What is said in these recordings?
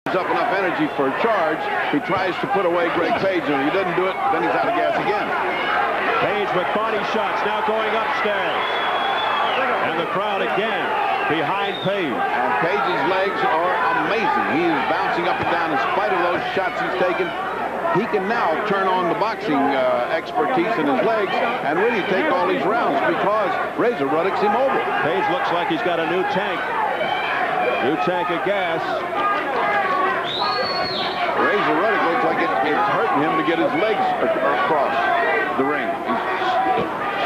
Up enough energy for a charge. He tries to put away Greg Page, and if he doesn't do it, then he's out of gas again. Page with body shots now going upstairs. And the crowd again behind Page. And Page's legs are amazing. He is bouncing up and down in spite of those shots he's taken. He can now turn on the boxing expertise in his legs and really take all these rounds because Razor Ruddock's immobile. Page looks like he's got a new tank. New tank of gas. Razor Ruddock looks like it's hurting him to get his legs across the ring. He's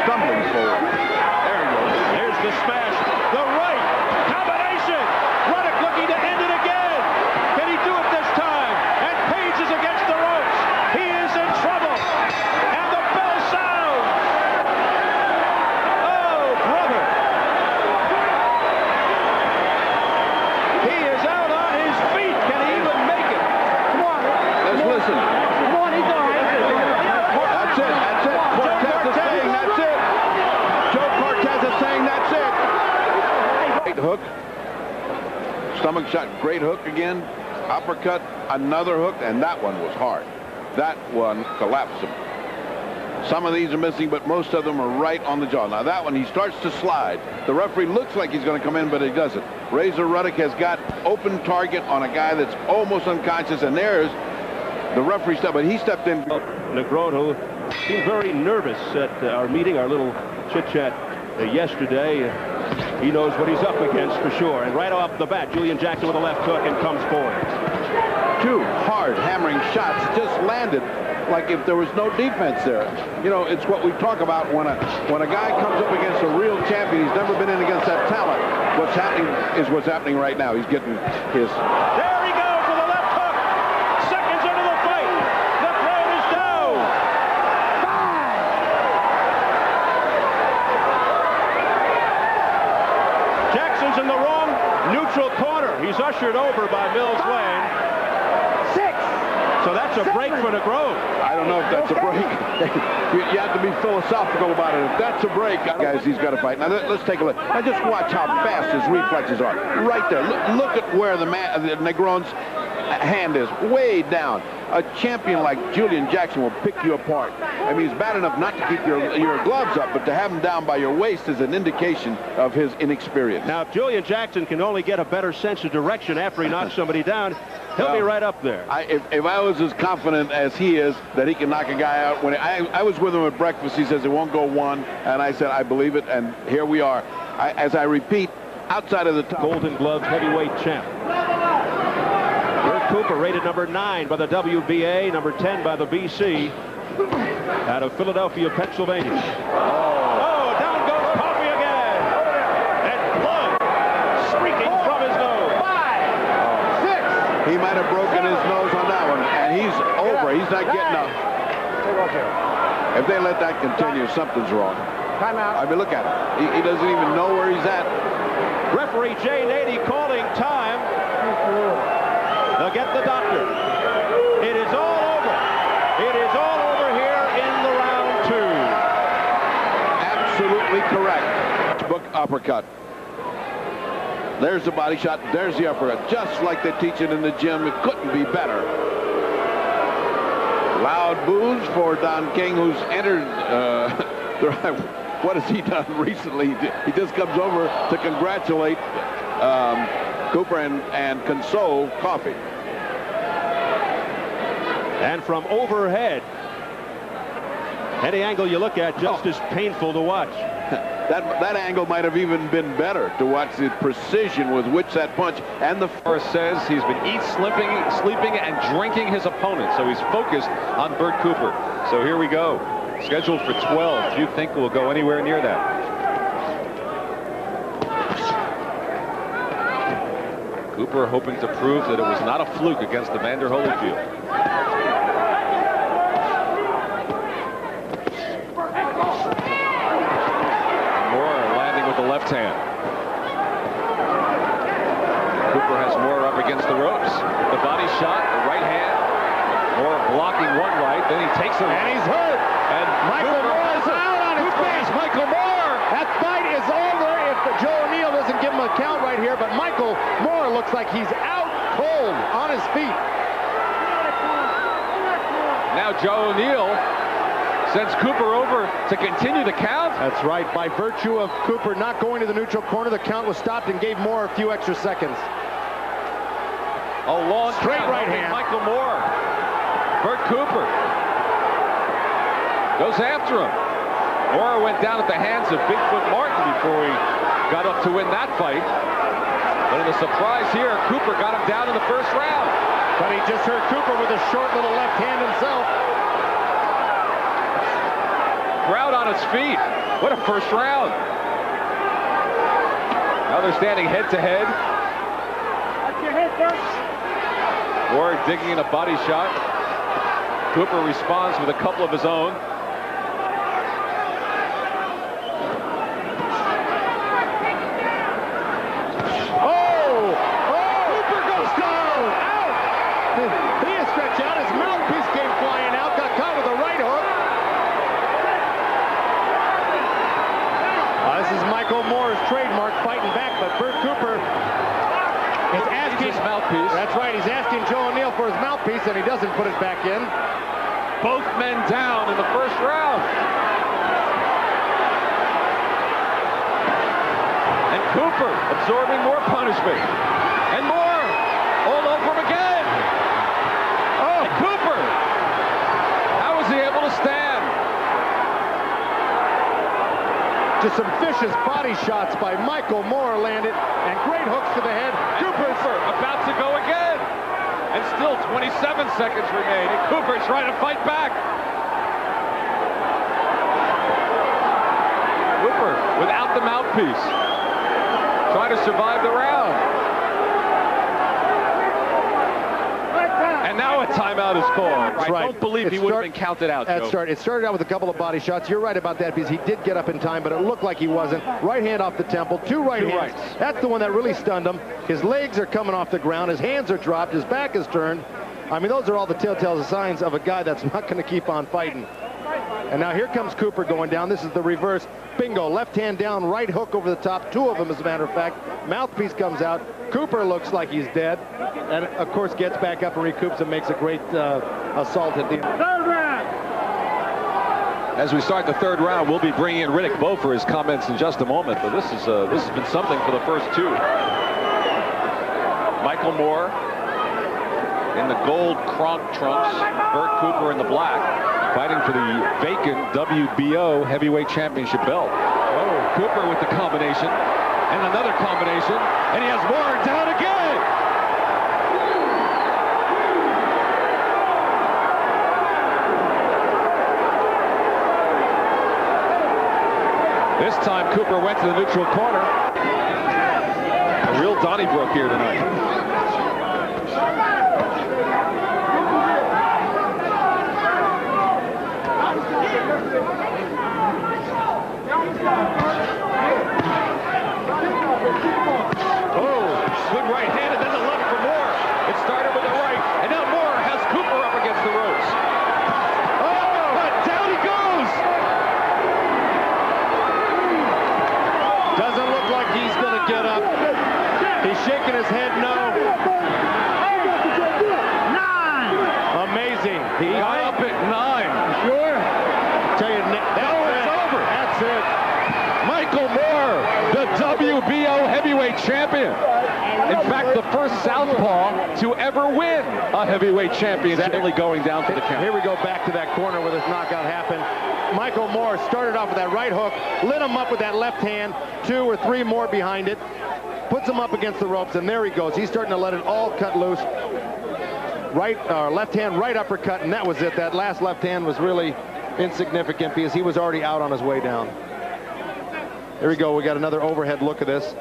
stumbling forward. There he goes. Here's the smash. The right combination. Ruddock looking to end it again. Can he do it this time? And Page is against the ropes. He is in trouble. And the bell sounds. Oh, brother. He is out on his feet. Can he even make it? Listen. Come on, he's all right. That's it. That's it. Cortez is saying that's it. Joe Cortez is saying that's it. Great hook. Stomach shot. Great hook again. Uppercut. Another hook. And that one was hard. That one collapsed him. Some of these are missing, but most of them are right on the jaw. Now that one, he starts to slide. The referee looks like he's going to come in, but he doesn't. Razor Ruddock has got open target on a guy that's almost unconscious, and there's the referee step, but he stepped in. Negroto seemed very nervous at our meeting, our little chit-chat yesterday. He knows what he's up against for sure. And right off the bat, Julian Jackson with a left hook and comes forward. Two hard hammering shots just landed like if there was no defense there. You know, it's what we talk about when a guy comes up against a real champion. He's never been in against that talent. What's happening is what's happening right now. He's getting his... There he goes with a left hook. Seconds into the fight. The crowd is down. 5. Jackson's in the wrong neutral corner. He's ushered over by Mills Lane. 6. So that's a break for Negroto. I don't know if that's a break. You have to be philosophical about it. If that's a break, guys, he's got to fight. Now, let's take a look. Now, just watch how fast his reflexes are. Right there. Look at where the Negro's hand is. Way down. A champion like Julian Jackson will pick you apart. I mean, it's bad enough not to keep your gloves up, but to have him down by your waist is an indication of his inexperience. Now, if Julian Jackson can only get a better sense of direction after he knocks somebody down, he'll be right up there. If I was as confident as he is that he can knock a guy out, when I was with him at breakfast, he says it won't go one, and I said I believe it, and here we are. As I repeat, outside of the top. Golden Gloves heavyweight champ. Bert Cooper rated number 9 by the WBA, number 10 by the BC, out of Philadelphia, Pennsylvania. Oh, down goes Coffey again, and blood streaking from his nose. 5. 6. He might have broken his nose on that one, and he's over. He's not getting up. If they let that continue, something's wrong. Time out. I mean, look at him. He doesn't even know where he's at. Referee Jay Nady calling time. They'll get the doctor. It is all over. It is all over here in the round 2. Absolutely correct. Book uppercut. There's the body shot. There's the uppercut. Just like they teach it in the gym. It couldn't be better. Loud boos for Don King, who's entered what has he done recently? He just comes over to congratulate Cooper and console Coffey. And from overhead, any angle you look at, just as painful to watch. That angle might have even been better to watch the precision with which that punch and the Forrest says he's been sleeping and drinking his opponent, so he's focused on Bert Cooper. So here we go, scheduled for 12. Do you think we'll go anywhere near that? Cooper hoping to prove that it was not a fluke against the Vander Holyfield. Left hand. Cooper has more up against the ropes. The body shot, the right hand. Moore blocking one right, then he takes it. And he's hurt. And Michael Moore is out on his face. Michael Moore. That fight is over if Joe O'Neill doesn't give him a count right here, but Michael Moore looks like he's out cold on his feet. Now Joe O'Neill sends Cooper over to continue the count. That's right. By virtue of Cooper not going to the neutral corner, the count was stopped and gave Moore a few extra seconds. A long Straight count, right hand. Michael Moore. Bert Cooper goes after him. Moore went down at the hands of Bigfoot Martin before he got up to win that fight. But in the surprise here, Cooper got him down in the first round. But he just hurt Cooper with a short little left hand himself. Crowd on its feet. What a first round. Now they're standing head to head. Moore digging in a body shot. Cooper responds with a couple of his own. Cooper goes down. Out. He is stretched out. His mouthpiece came flying out. Got caught with a right hook. This is Michael Moore's trademark, fighting back, but Bert Cooper is asking his mouthpiece. That's right. He's asking Joe O'Neill for his mouthpiece, and he doesn't put it back in. Both men down in the first round. And Cooper absorbing more punishment. And more. All over him again. Oh, Cooper. How was he able to stand? Just some vicious body shots by Michael Moore landed, and great hooks to the head. Cooper's about to go again. And still 27 seconds remain. And Cooper's trying to fight back. Cooper without the mouthpiece. Trying to survive the round. And now a timeout is called. That's right. I don't believe he would have been counted out, Joe. It started out with a couple of body shots. You're right about that because he did get up in time, but it looked like he wasn't. Right hand off the temple, two right hands. rights. That's the one that really stunned him. His legs are coming off the ground. His hands are dropped. His back is turned. I mean, those are all the telltale signs of a guy that's not going to keep on fighting. And now here comes Cooper going down. This is the reverse. Bingo. Left hand down, right hook over the top. Two of them, as a matter of fact. Mouthpiece comes out. Cooper looks like he's dead. And, of course, gets back up and recoups and makes a great assault at the end. As we start the third round, we'll be bringing in Riddick Bowe for his comments in just a moment. But this has been something for the first two. Michael Moore in the gold Kronk trunks. Bert Cooper in the black, fighting for the vacant WBO heavyweight championship belt. Oh, Cooper with the combination. And another combination. And he has Moore down again. This time Cooper went to the neutral corner. A real Donnybrook here tonight. Good right hand, and then the left for Moore. It started with the right, and now Moore has Cooper up against the ropes. Oh, but down he goes. Doesn't look like he's going to get up. He's shaking his head no. 9. Amazing. He got up at 9. Sure. Tell you, It's over. That's it. Michael Moore, the WBO heavyweight champion. In fact, the first southpaw to ever win a heavyweight championship. Certainly going down for the count. Here we go back to that corner where this knockout happened. Michael Moore started off with that right hook, lit him up with that left hand, 2 or 3 more behind it, puts him up against the ropes, and there he goes. He's starting to let it all cut loose. Left hand, right uppercut, and that was it. That last left hand was really insignificant because he was already out on his way down. Here we go. We got another overhead look at this.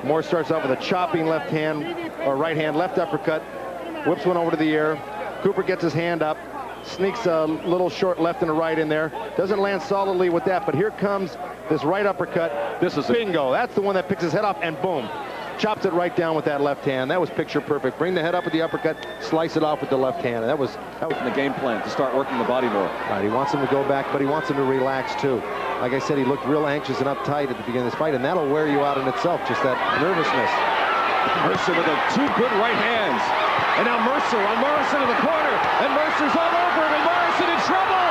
Moore starts off with a chopping left hand, or right hand, left uppercut, whips one over to the ear. Cooper gets his hand up, sneaks a little short left and a right in there. Doesn't land solidly with that, but here comes this right uppercut. This is bingo. That's the one that picks his head off, and boom. Chops it right down with that left hand. That was picture perfect. Bring the head up with the uppercut, slice it off with the left hand. And that was in the game plan to start working the body more. Right, he wants him to go back, but he wants him to relax too. Like I said, he looked real anxious and uptight at the beginning of this fight, and that'll wear you out in itself, just that nervousness. Mercer with two good right hands. And now Mercer on Morrison in the corner. And Mercer's all over him. And Morrison in trouble.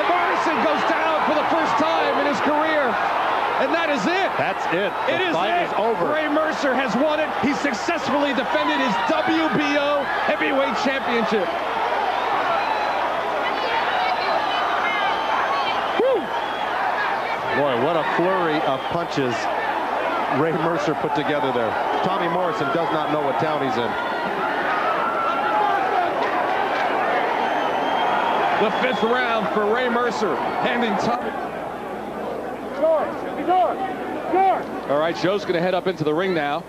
And Morrison goes down for the first time in his career. And that is it. That's it. The fight is over. Ray Mercer has won it. He successfully defended his WBO heavyweight championship. Woo. Boy, what a flurry of punches Ray Mercer put together there. Tommy Morrison does not know what town he's in. The 5th round for Ray Mercer, handing Tommy. All right, Joe's going to head up into the ring now.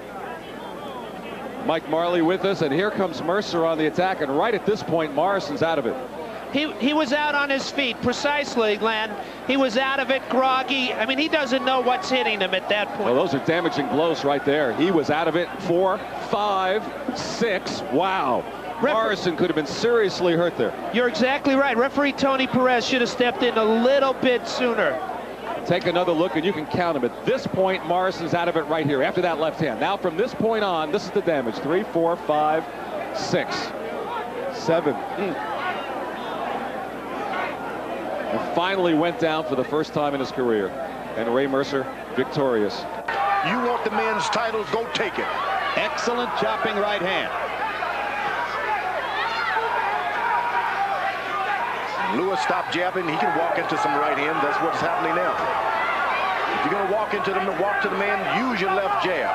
Mike Marley with us, and here comes Mercer on the attack, and right at this point, Morrison's out of it. He was out on his feet, precisely, Glenn. He was out of it, groggy. I mean, he doesn't know what's hitting him at that point. Well, those are damaging blows right there. He was out of it. 4, 5, 6. Wow. Morrison could have been seriously hurt there. You're exactly right. Referee Tony Perez should have stepped in a little bit sooner. Take another look, and you can count him. At this point, Morrison's out of it right here, after that left hand. Now, from this point on, this is the damage. 3, 4, 5, 6, 7. And finally went down for the first time in his career. And Ray Mercer victorious. You want the men's title, go take it. Excellent chopping right hand. Lewis stopped jabbing. He can walk into some right hand. That's what's happening now. If you're going to walk into walk to the man, use your left jab.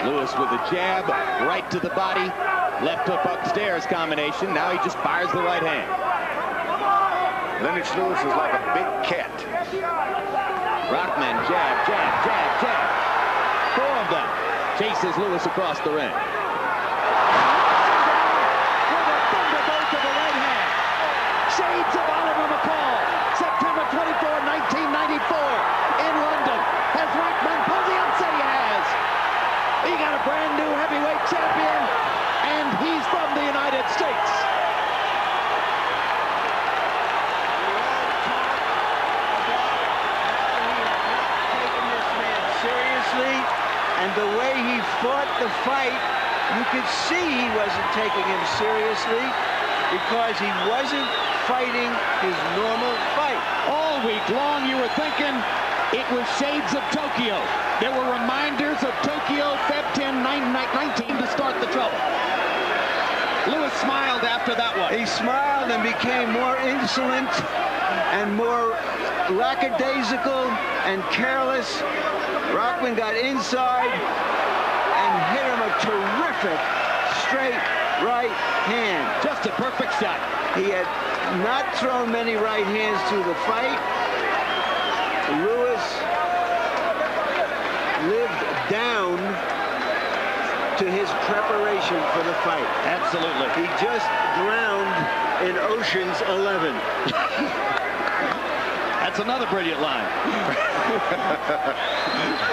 Lewis with a jab right to the body. Left hook upstairs combination. Now he just fires the right hand. Lennox Lewis is like a big cat. Rockman jab, jab, jab, jab. 4 of them. Chases Lewis across the ring. Shades of Oliver McCall, September 24, 1994, in London. Has Rockman pulled the upset? He has. He got a brand new heavyweight champion, and he's from the United States. Taking this man seriously, and the way he fought the fight, you could see he wasn't taking him seriously because he wasn't fighting his normal fight. All week long, you were thinking it was shades of Tokyo. There were reminders of Tokyo, Feb 10, 19 to start the trouble. Lewis smiled after that one. He smiled and became more insolent and more lackadaisical and careless. Rockman got inside and hit him a terrific straight right hand. Just a perfect shot. He had not thrown many right hands through the fight. Lewis lived down to his preparation for the fight. Absolutely. He just drowned in Ocean's 11. That's another brilliant line.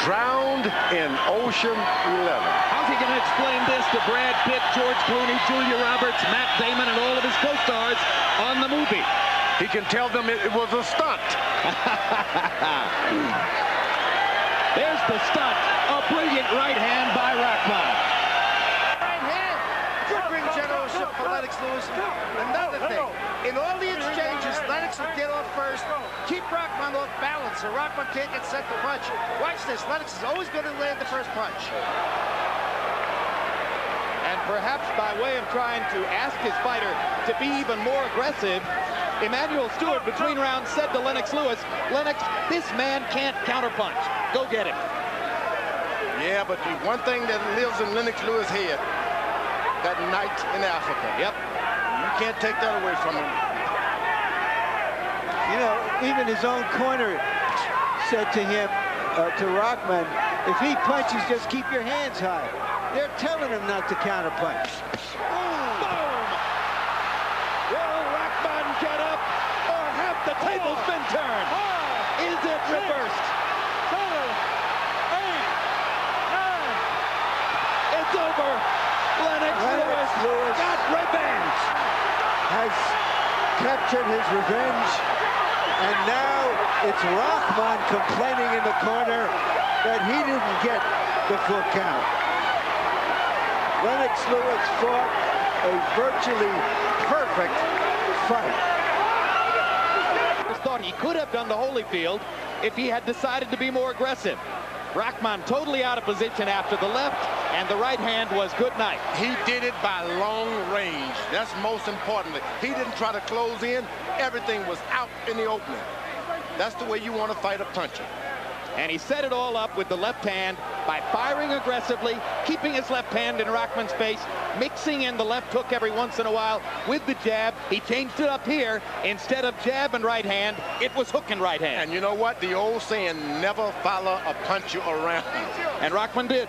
Drowned in Ocean 11. How's he going to explain this to Brad Pitt, George Clooney, Julia Roberts, Matt Damon, and all of his co-stars on the movie? He can tell them it was a stunt. There's the stunt. A brilliant right hand by Rockman. Right hand. Good ring generalship for Lennox Lewis. Another thing, in all the exchanges, Lennox would get off first, keep Rockman off balance, so Rockman can't get set to punch. Watch this. Lennox is always going to land the first punch. And perhaps by way of trying to ask his fighter to be even more aggressive, Emmanuel Stewart between rounds said to Lennox Lewis, Lennox, this man can't counterpunch. Go get him. Yeah, but the one thing that lives in Lennox Lewis' head, that night in Africa. Yep. You can't take that away from him. You know, even his own corner said to him, to Rockman, if he punches, just keep your hands high. They're telling him not to counterpunch. Boom! Will Rockman get up, or have the tables been turned? Is it reversed? 7, 8, 9. It's over. Lennox Lewis got revenge. Has captured his revenge, and now it's Rockman complaining in the corner. that he didn't get the full count. Lennox Lewis fought a virtually perfect fight. I thought he could have done the Holyfield if he had decided to be more aggressive. Rahman totally out of position after the left, and the right hand was good night. He did it by long range. That's most importantly. He didn't try to close in. Everything was out in the opening. That's the way you want to fight a puncher. And he set it all up with the left hand by firing aggressively, keeping his left hand in Rahman's face, mixing in the left hook every once in a while with the jab. He changed it up here. Instead of jab and right hand, it was hook and right hand. And you know what? The old saying, never follow a puncher around. And Rahman did.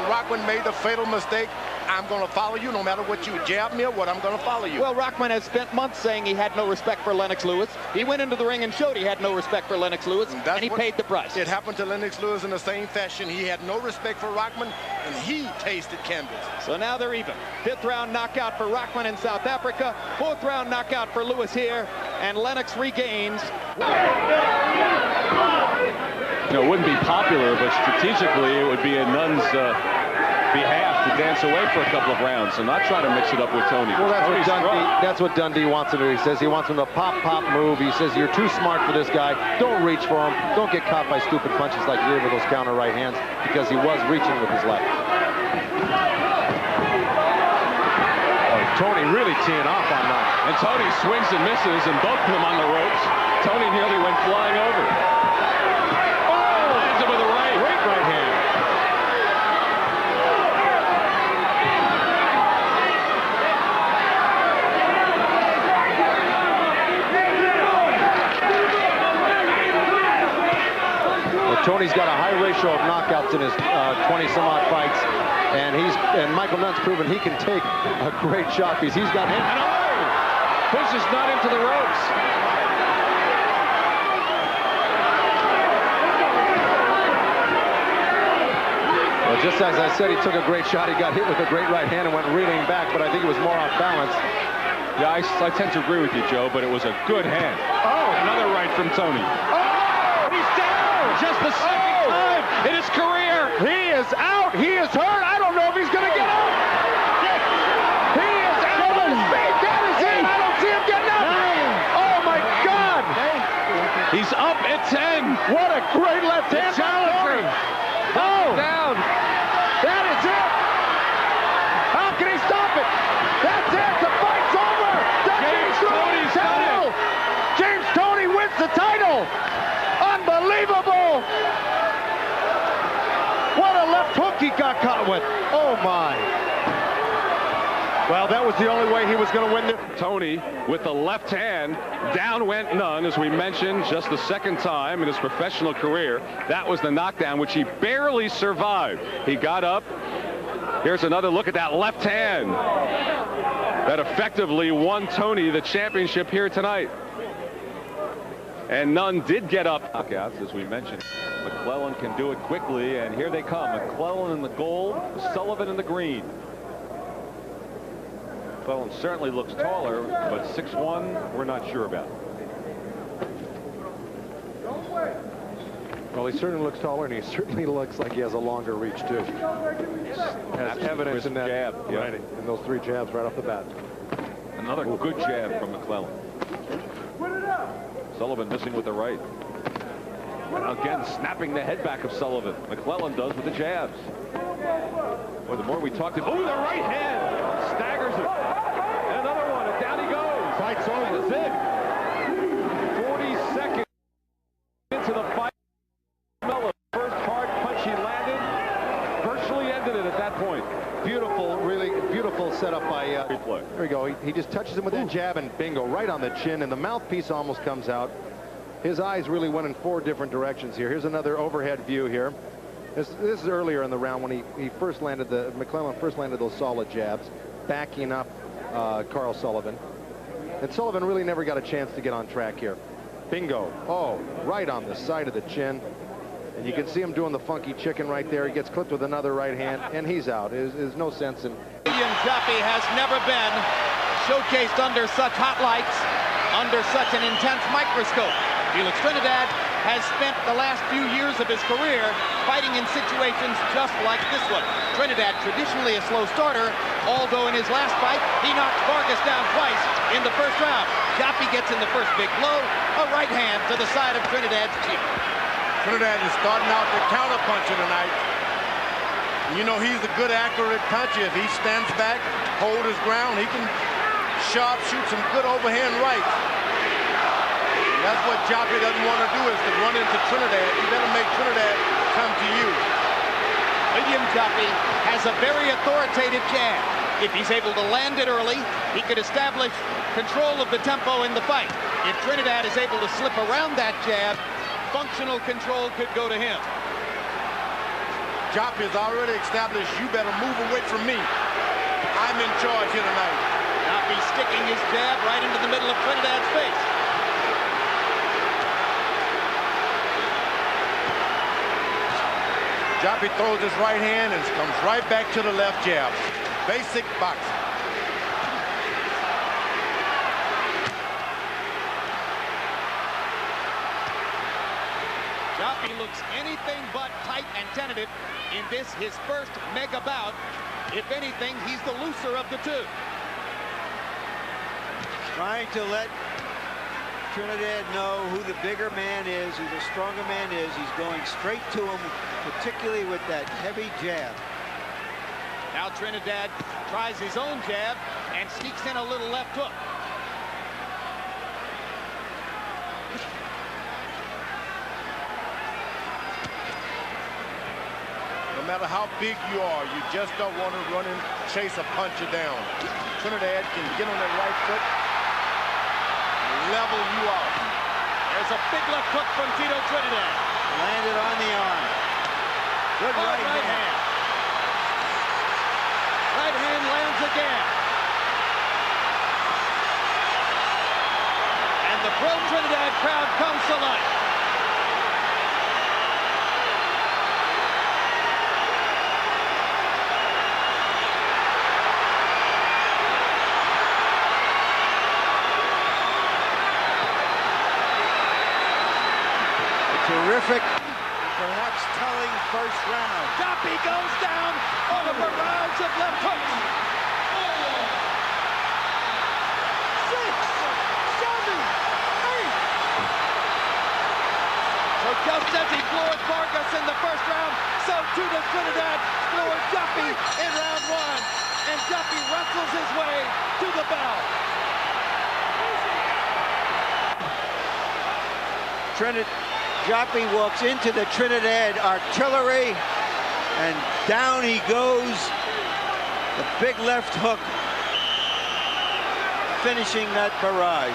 Rahman made the fatal mistake. I'm going to follow you no matter what you jab me or what, I'm going to follow you. Well, Rahman has spent months saying he had no respect for Lennox Lewis. He went into the ring and showed he had no respect for Lennox Lewis, and he paid the price. It happened to Lennox Lewis in the same fashion. He had no respect for Rahman, and he tasted canvas. So now they're even. 5th round knockout for Rahman in South Africa. 4th round knockout for Lewis here, and Lennox regains. You know, it wouldn't be popular, but strategically it would be in Nunn's behalf to dance away for a couple of rounds and not try to mix it up with Tony. Well, that's what Dundee wants him to do. He says he wants him to pop move. He says you're too smart for this guy. Don't reach for him. Don't get caught by stupid punches like you did with those counter right hands, because he was reaching with his left. Tony really teeing off on that. And Tony swings and misses, and both put him on the ropes. Tony nearly went flying over. Oh! Lands him with a right. Great right hand. Tony's got a high ratio of knockouts in his 20-some-odd fights, and Michael Nunn's proven he can take a great shot because he's got him. And pushes Nunn into the ropes. Well, just as I said, he took a great shot. He got hit with a great right hand and went reeling back, but I think it was more off balance. Yeah, I tend to agree with you, Joe, but it was a good hand. Oh! Another right from Tony. Just the second time in his career. He is out. He is hurt. I don't know if he's going to get up. He is out of speed. That is it. I don't see him getting up. Oh, my God. He's up at 10. What a great left hand. Challenger. Oh. Down. That is it. How can he stop it? That's it. The fight's over. James Toney's done it. James Toney wins the title. Unbelievable! What a left hook he got caught with. Oh, my. Well, that was the only way he was going to win this. Tony with the left hand. Down went Nunn, as we mentioned, just the second time in his professional career. That was the knockdown, which he barely survived. He got up. Here's another look at that left hand that effectively won Tony the championship here tonight. And Nunn did get up. Knockouts, as we mentioned. McClellan can do it quickly, and here they come. McClellan in the gold, Sullivan in the green. McClellan certainly looks taller, but 6'1", we're not sure about. Well, he certainly looks taller, and he certainly looks like he has a longer reach, too. Has evidence in that jab, yeah. Right, in those 3 jabs right off the bat. Another good jab from McClellan. Sullivan missing with the right. And again, snapping the head back of Sullivan. McClellan does with the jabs. Well, the more we talked to... Oh, the right hand! Staggers it. And another one, and down he goes. Fight's over. That's it. 40 seconds into the fight. First hard punch he landed. Virtually ended it at that point. Beautiful, really beautiful setup by... Replay. There we go. He just touches him with that jab, and bingo, right on the chin, and the mouthpiece almost comes out. His eyes really went in 4 different directions here. Here's another overhead view here. This is earlier in the round when he first landed McClellan first landed those solid jabs, backing up Carl Sullivan. And Sullivan really never got a chance to get on track here. Bingo. Oh, right on the side of the chin. And you can see him doing the funky chicken right there. He gets clipped with another right hand, and he's out. There's no sense in... William Duffy has never been showcased under such hot lights, under such an intense microscope. Felix Trinidad has spent the last few years of his career fighting in situations just like this one. Trinidad, traditionally a slow starter, although in his last fight, he knocked Vargas down twice in the first round. Joppy gets in the first big blow, a right hand to the side of Trinidad's cheek. Trinidad is starting out the counter-puncher tonight. You know, he's a good, accurate puncher. If he stands back, hold his ground, he can sharp shoot some good overhand rights. That's what Joppy doesn't want to do, is to run into Trinidad. You better make Trinidad come to you. William Joppy has a very authoritative jab. If he's able to land it early, he could establish control of the tempo in the fight. If Trinidad is able to slip around that jab, functional control could go to him. Joppy has already established, you better move away from me. I'm in charge here tonight. Joppy sticking his jab right into the middle of Trinidad's face. Joppy throws his right hand and comes right back to the left jab. Basic boxing. Joppy looks anything but tight and tentative in this, his first mega bout. If anything, he's the looser of the two. Trying to let Trinidad know who the bigger man is, who the stronger man is. He's going straight to him, particularly with that heavy jab. Now Trinidad tries his own jab and sneaks in a little left hook. No matter how big you are, you just don't want to run and chase a puncher down. Trinidad can get on that right foot and level you off. There's a big left hook from Tito Trinidad. Landed on the arm. Good right hand. Right hand lands again. And the pro-Trinidad crowd comes to life. Terrific, perhaps telling first round. Joppy goes down on a barrage of left hooks. 6, 7, 8. So just as he floored Vargas in the first round, so too does Trinidad floor Joppy in round 1. And Joppy wrestles his way to the bell. Joppy walks into the Trinidad artillery, and down he goes. The big left hook, finishing that barrage.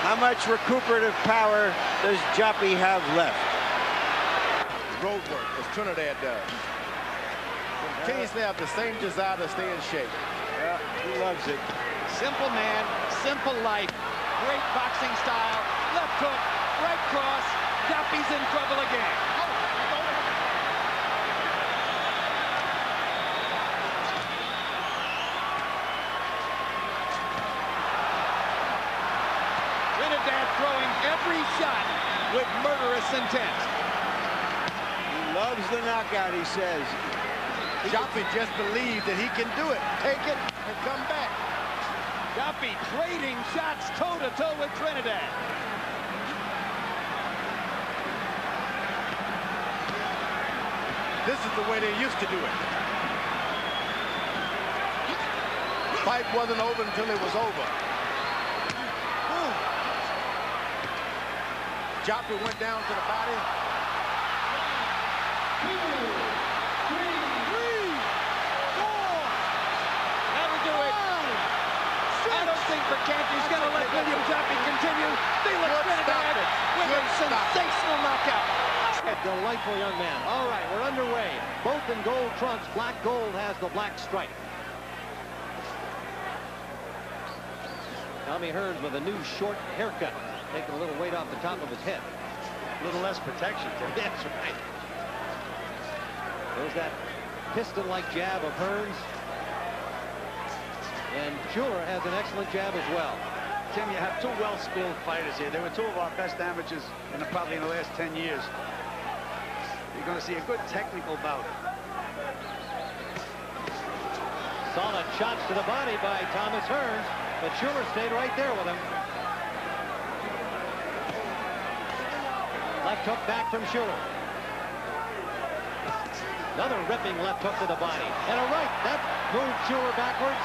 How much recuperative power does Joppy have left? Road work, as Trinidad does. Continuously have the same desire to stay in shape. Yeah, he loves it. Simple man, simple life. Great boxing style. Left hook, right cross. Joppy's in trouble again. Trinidad throwing every shot with murderous intent. He loves the knockout, he says. Joppy just believes that he can do it. Take it and come back. Joppy trading shots toe-to-toe with Trinidad. This is the way they used to do it. Fight wasn't over until it was over. Joppy went down to the body. 2, 3, 4. That'll do it. I don't think Mercanti's going to let William Joppy continue. Felix Trinidad with a sensational knockout. Delightful young man. All right, we're underway. Both in gold trunks. Black gold has the black stripe. Tommy Hearns with a new short haircut, taking a little weight off the top of his head. A little less protection, Tim. That's right. There's that piston-like jab of Hearns. And Schuler has an excellent jab as well. Tim, you have two well-skilled fighters here. They were two of our best amateurs probably in the last 10 years. You're going to see a good technical bout. Solid shots to the body by Thomas Hearns, but Schumer stayed right there with him. Left hook back from Schumer. Another ripping left hook to the body. And a right. That moved Schumer backwards.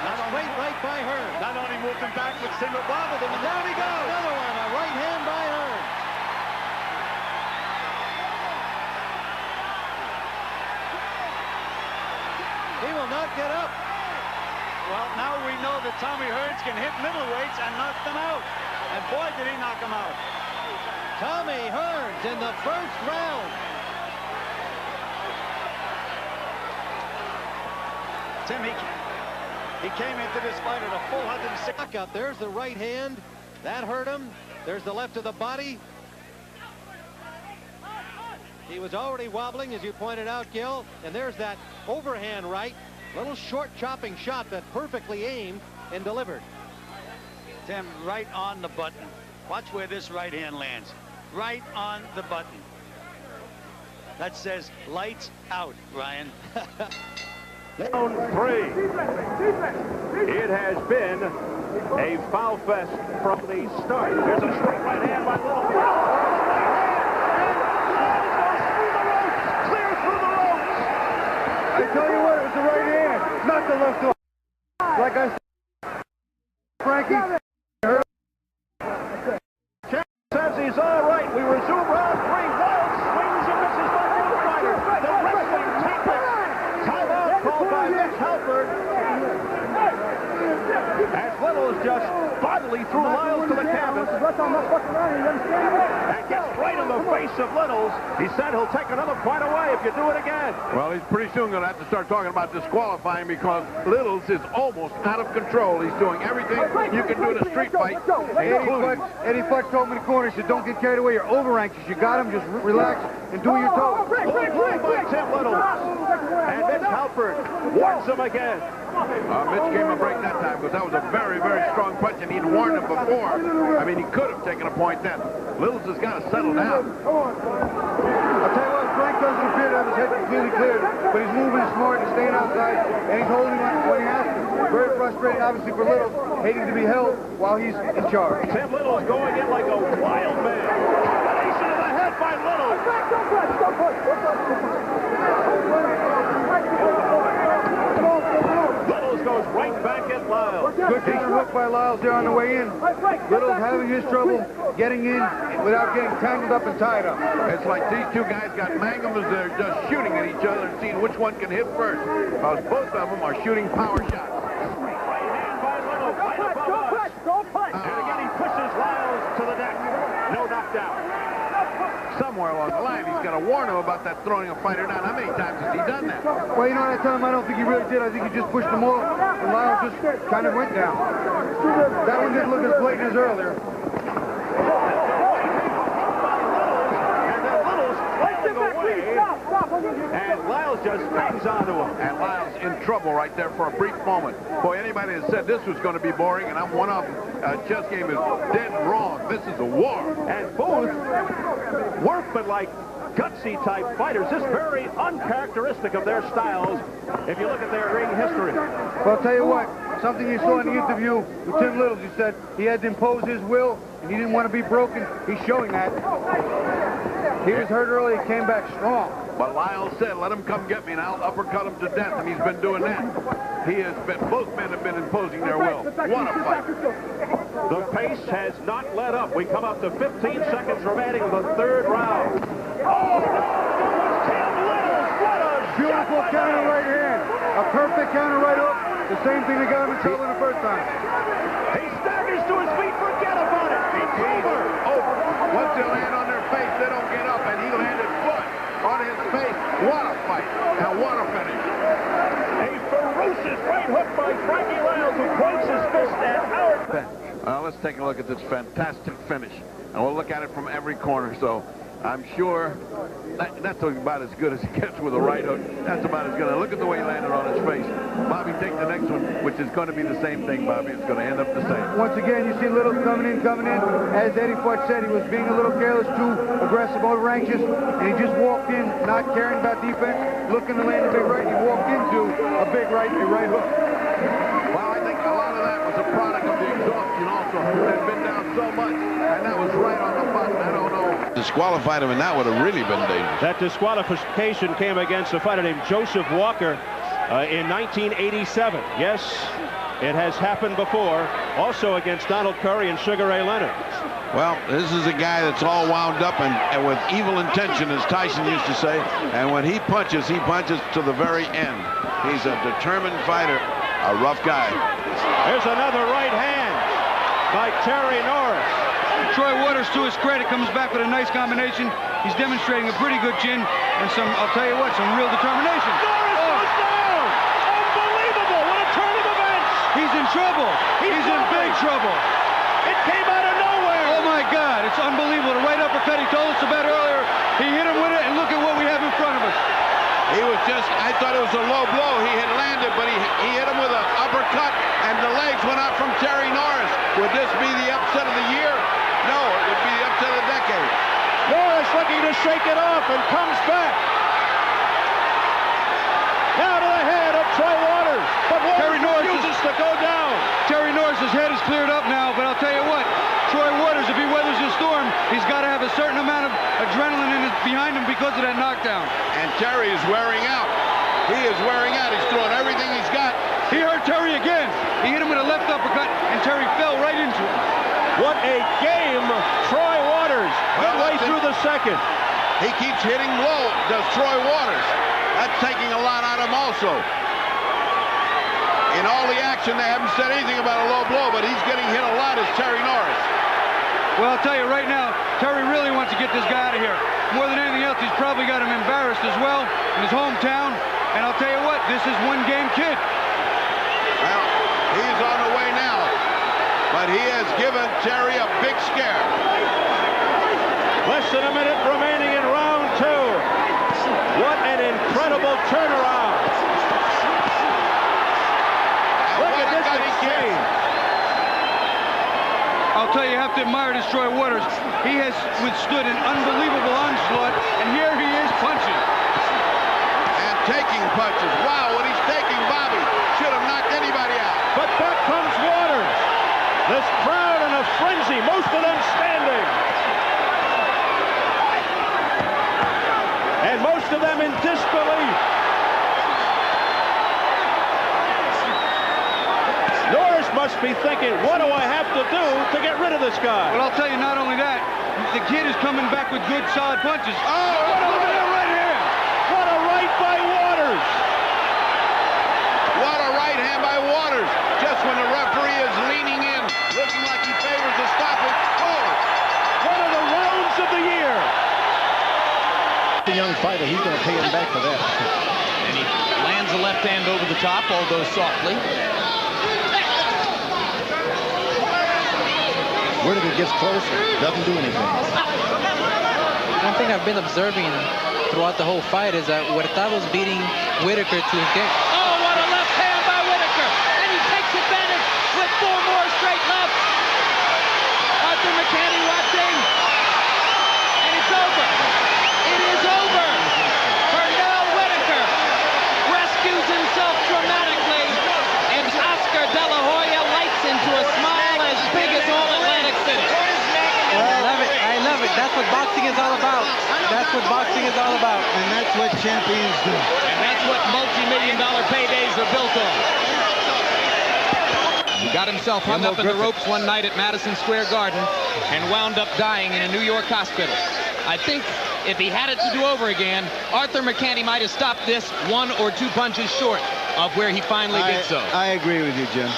Not straight right by Hearns. Not only moved him backwards, single bobbled him, and down he goes. Another one. A right hand by Hearns. He will not get up. Well, now we know that Tommy Hearns can hit middleweights and knock them out. And boy, did he knock them out. Tommy Hearns in the first round. Tim, he came into this fight at a full 106. Knockout. There's the right hand. That hurt him. There's the left of the body. He was already wobbling, as you pointed out, Gil. And there's that overhand right. Little short chopping shot that perfectly aimed and delivered. Tim, right on the button. Watch where this right hand lands. Right on the button. That says lights out, Ryan. Round 3. It has been a foul fest from the start. There's a straight right hand by Little. Clear through the ropes. I tell you what, it was the right hand, not the left one. Like I said, Frankie. Says he's all right. We resume round 3. Wild swings and misses by the fighter. The wrestling topic. Timeout called by Mitch Halpern. As Littles just bodily threw Lyles to the canvas and gets right in the face of Littles. He said he'll take another point away if you do it again. Well, he's pretty soon going to have to start talking about disqualifying because Littles is almost out of control. He's doing everything you can do in a street fight. Eddie Flex told me in the corner, he said, don't get carried away. You're over anxious. You got him. Just relax and do your toe. Play by Tim Littles. And Mitch Halpern warns him again. Mitch gave him a break that time because that was a very, very strong punch, and he'd warned him before. I mean, he could have taken a point then. Littles has got to settle down. I'll tell you what, Frank doesn't appear to have his head completely cleared, but he's moving smart and staying outside, and he's holding on when he has to. Very frustrating, obviously, for Littles, hating to be held while he's in charge. Tim Littles going in like a wild man. Combination of the head by Littles. Littles goes right back at Lyles. Good counter hook by Lyles there on the way in. Littles having his trouble getting in without getting tangled up and tied up. It's like these two guys got mangled as they're just shooting at each other and seeing which one can hit first. Because both of them are shooting power shots. Right hand by Littles, right above us. And again, he pushes Lyles to the deck. No knockdown. Somewhere along the line, he's got to warn him about that throwing a fighter down. How many times has he done that? Well, you know, that time I don't think he really did. I think he just pushed him off, and Lyles just kind of went down. That one didn't look as blatant as earlier. And Lyles just hangs on to him. And Lyles in trouble right there for a brief moment. Boy, anybody that said this was going to be boring, and I'm one of them, chess game is dead wrong. This is a war. And both workmanlike, gutsy type fighters. This very uncharacteristic of their styles if you look at their ring history. Well, I'll tell you what, something you saw in the interview with Tim Littles, he said he had to impose his will, and he didn't want to be broken. He's showing that. He was hurt early, he came back strong. But Lyles said, let him come get me, and I'll uppercut him to death, and he's been doing that. He has been, both men have been imposing their will. What a fight. The pace has not let up. We come up to 15 seconds remaining of the third round. Oh, Tim Littles, what a beautiful counter right hand. A perfect counter right hook. The same thing that got him in trouble the first time. He staggers to his feet, forget about it. It's over. Once they land on their face, they don't get up, and he landed foot on his face. What a fight, and what a finish. A ferocious right hook by Frankie Lyles, who points his fist at Howard. Let's take a look at this fantastic finish, and we'll look at it from every corner. So I'm sure that's about as good as he gets with a right hook. That's about as good. Look at the way he landed on his face. Bobby, take the next one, which is going to be the same thing, Bobby. It's going to end up the same. Once again, you see Little coming in. As Eddie Ford said, he was being a little careless, too aggressive, over anxious, and he just walked in, not caring about defense, looking to land a big right. He walked into a big right hook. Well, I think a lot of that was a product of the exhaustion also. They'd been down so much, and that was right on the button. I don't know. Disqualified him, and that would have really been dangerous. That disqualification came against a fighter named Joseph Walker in 1987. Yes, it has happened before, also against Donald Curry and Sugar Ray Leonard. Well, this is a guy that's all wound up and with evil intention, as Tyson used to say. And when he punches to the very end. He's a determined fighter, a rough guy. There's another right hand by Terry Norris. Troy Waters, to his credit, comes back with a nice combination. He's demonstrating a pretty good chin and some, I'll tell you what, some real determination. Norris goes down! Unbelievable! What a turn of events! He's in trouble. He's in big trouble. It came out of nowhere. Oh my God, it's unbelievable. The right uppercut he told us about earlier, he hit him with it, and look at what we have in front of us. He was just, I thought it was a low blow. He had landed, but he hit him with an uppercut, and the legs went out from Terry Norris. Would this be the upset of the year? No, it would be the upset of the decade. Norris looking to shake it off and comes back. Now to the head of Troy Waters, but Waters refuses to go down. Terry Norris' head is cleared up now, but I'll tell you what, Troy Waters, if he weathers the storm, he's got to have a certain amount of adrenaline behind him because of that knockdown. And Terry is wearing out. He is wearing out. He's throwing everything he's got. He hurt Terry again. He hit him with a left uppercut, and Terry fell right into him. What a game, Troy Waters. Midway through the second. He keeps hitting low, does Troy Waters. That's taking a lot out of him also. In all the action, they haven't said anything about a low blow, but he's getting hit a lot as Terry Norris. Well, I'll tell you right now, Terry really wants to get this guy out of here. More than anything else, he's probably got him embarrassed as well in his hometown. And I'll tell you what, this is one-game kid. Well, he's on the way now. But he has given Terry a big scare. Less than a minute remaining in round two. What an incredible turnaround. Look at this exchange. I'll tell you, you have to admire this Troy Waters. He has withstood an unbelievable onslaught, and here he is punching. And taking punches. Wow, what he's taking, Bobby. Should have knocked anybody out. But back comes Waters. This crowd in a frenzy, most of them standing. And most of them in disbelief. Norris must be thinking, what do I have to do to get rid of this guy? Well, I'll tell you, not only that, the kid is coming back with good, solid punches. Oh, look at that right hand. What a right by Waters. What a right hand by Waters. Just when the referee is leaning in, looking like he favors a stoppage. Oh! One of the rounds of the year. The young fighter, he's going to pay him back for that. And he lands a left hand over the top, although softly. Whittaker gets close, doesn't do anything. One thing I've been observing throughout the whole fight is that Hurtado's beating Whittaker to his game. Oh, what a left hand by Whittaker. And he takes advantage with 4 more straight lefts. Arthur McCanny watching. And it's over. It is over. Pernell Whittaker rescues himself dramatically. And Oscar De La Hoya lights into a smile as big as all Atlantic City. I love it. That's what boxing is all about. That's what boxing is all about. And that's what champions do. And that's what multi-million-dollar paydays are built on. He got himself hung up in the ropes one night at Madison Square Garden and wound up dying in a New York hospital. I think if he had it to do over again, Arthur McCanny might have stopped this 1 or 2 punches short of where he finally did so. I agree with you, Jim.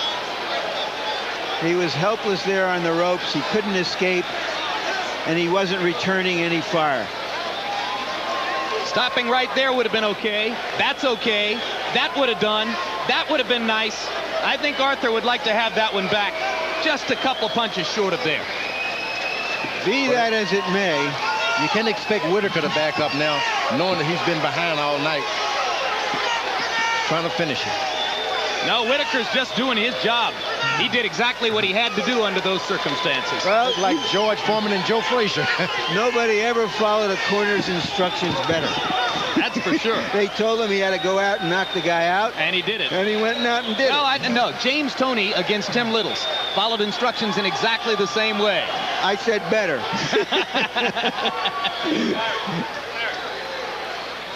He was helpless there on the ropes. He couldn't escape, and he wasn't returning any fire. Stopping right there would have been okay. That's okay. That would have done. That would have been nice. I think Arthur would like to have that one back. Just a couple punches short of there. Be that as it may, You can't expect Whitaker to back up now, knowing that he's been behind all night, trying to finish it. No, Whitaker's just doing his job. He did exactly what he had to do under those circumstances. Well, like George Foreman and Joe Frazier. Nobody ever followed a corner's instructions better. That's for sure. They told him he had to go out and knock the guy out. And he did it. And he went out and did it. No, James Toney against Tim Littles followed instructions in exactly the same way. I said better.